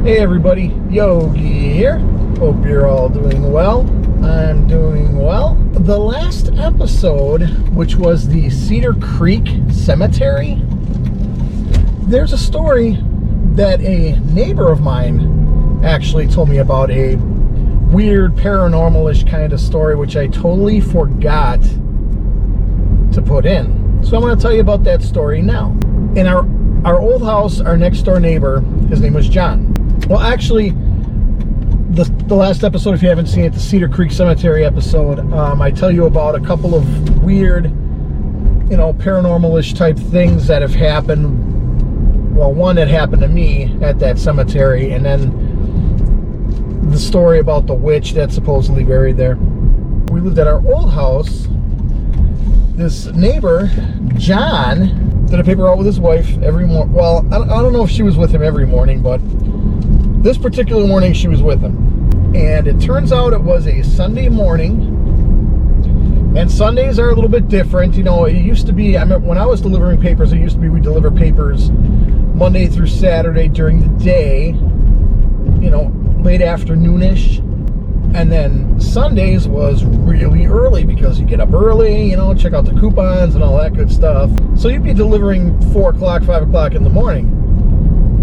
Hey everybody, Yogi here. Hope you're all doing well. I'm doing well. The last episode, which was the Cedar Creek Cemetery, there's a story that a neighbor of mine actually told me about, a weird paranormal-ish kind of story, which I totally forgot to put in. So I'm going to tell you about that story now. In our old house, our next door neighbor, his name was John. Well, actually, the last episode, if you haven't seen it, the Cedar Creek Cemetery episode, I tell you about a couple of weird, paranormal-ish type things that have happened. Well, one that happened to me at that cemetery, and then the story about the witch that's supposedly buried there. We lived at our old house. This neighbor, John, did a paper out with his wife every morning. Well, I don't know if she was with him every morning, but this particular morning she was with him. And it turns out it was a Sunday morning. And Sundays are a little bit different. It used to be, I remember when I was delivering papers, it used to be we deliver papers Monday through Saturday during the day, late afternoonish. And then Sundays was really early because you get up early, check out the coupons and all that good stuff. So you'd be delivering 4 o'clock, 5 o'clock in the morning.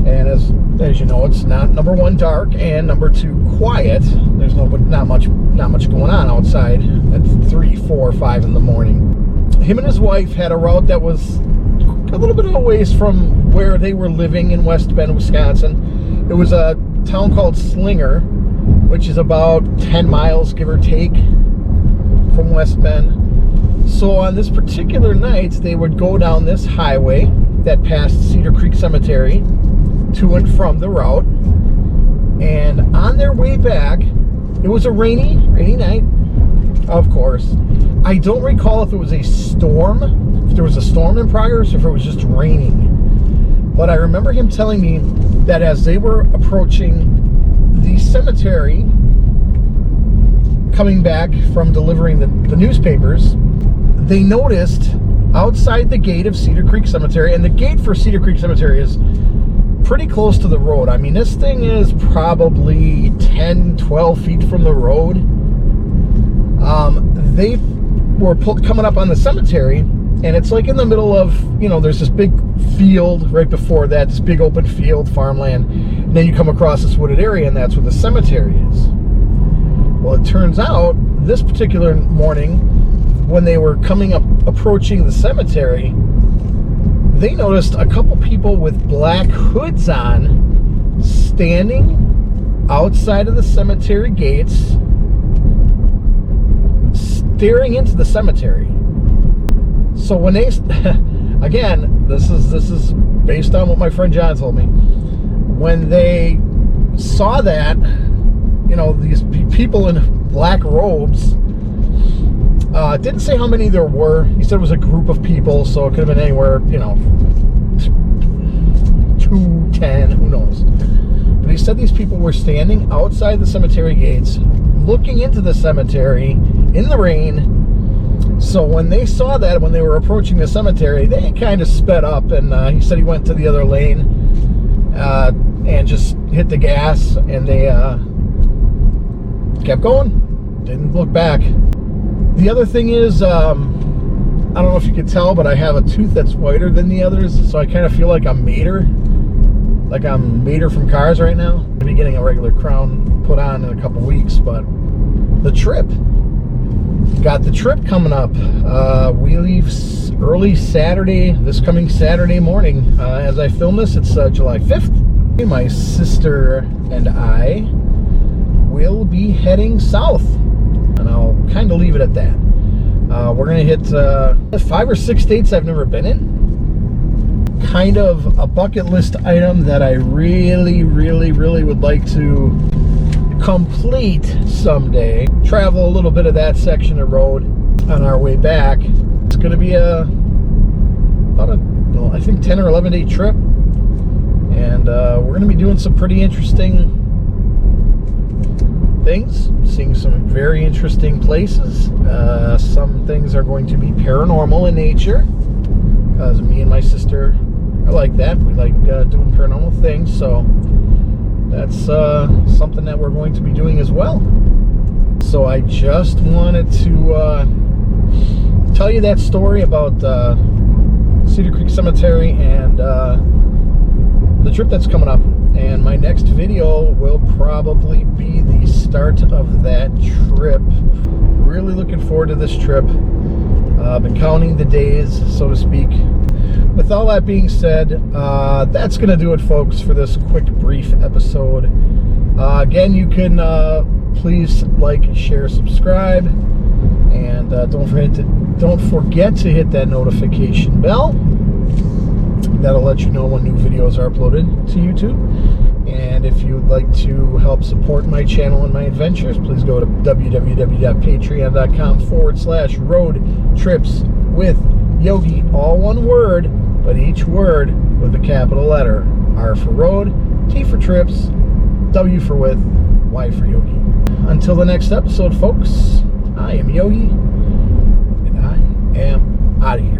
And as you know, it's not, number one, dark, and number two, quiet. There's not much going on outside at 3, 4, 5 in the morning. Him and his wife had a route that was a little bit of a ways from where they were living in West Bend, Wisconsin. It was a town called Slinger, which is about 10 miles, give or take, from West Bend. So on this particular night, they would go down this highway that passed Cedar Creek Cemetery to and from the route. And on their way back, it was a rainy night, of course. I don't recall if it was a storm, if there was a storm in progress, or if it was just raining. But I remember him telling me that as they were approaching the cemetery, coming back from delivering the newspapers, they noticed outside the gate of Cedar Creek Cemetery, and the gate for Cedar Creek Cemetery is pretty close to the road. I mean, this thing is probably 10, 12 feet from the road. They were coming up on the cemetery, and it's like in the middle of, there's this big field right before that, this big open field, farmland. And then you come across this wooded area, and that's where the cemetery is. Well, it turns out, this particular morning, when they were approaching the cemetery, they noticed a couple people with black hoods on standing outside of the cemetery gates, staring into the cemetery. So when they, again, this is based on what my friend John told me. When they saw that, these people in black robes, didn't say how many there were. He said it was a group of people, so it could have been anywhere, 2, 10, who knows. But he said these people were standing outside the cemetery gates, looking into the cemetery in the rain. So when they saw that, when they were approaching the cemetery, they kind of sped up, and he said he went to the other lane and just hit the gas, and they kept going, didn't look back. The other thing is, I don't know if you could tell, but I have a tooth that's whiter than the others, so I kind of feel like I'm Mater. Like I'm Mater from Cars right now. I'm going to be getting a regular crown put on in a couple weeks, but the trip. Got the trip coming up. We leave early Saturday, this coming Saturday morning. As I film this, it's July 5th. My sister and I will be heading south. And I'll kind of leave it at that. We're going to hit 5 or 6 states I've never been in. Kind of a bucket list item that I really, really, really would like to complete someday. Travel a little bit of that section of road on our way back. It's going to be I think 10 or 11 day trip. And we're going to be doing some pretty interesting things, seeing some very interesting places. Some things are going to be paranormal in nature, because me and my sister are like that. We like doing paranormal things. So that's something that we're going to be doing as well. So I just wanted to tell you that story about Cedar Creek Cemetery and the trip that's coming up. And my next video will probably be the start of that trip. Really looking forward to this trip. I've been counting the days, so to speak. With all that being said, that's going to do it, folks, for this quick, brief episode. Again, you can please like, share, subscribe, and don't forget to hit that notification bell. That'll let you know when new videos are uploaded to YouTube. And if you'd like to help support my channel and my adventures, please go to www.patreon.com/roadtripswithyogi, all one word, but each word with a capital letter. R for road, T for trips, W for with, Y for yogi. Until the next episode, folks, I am Yogi, and I am out of here.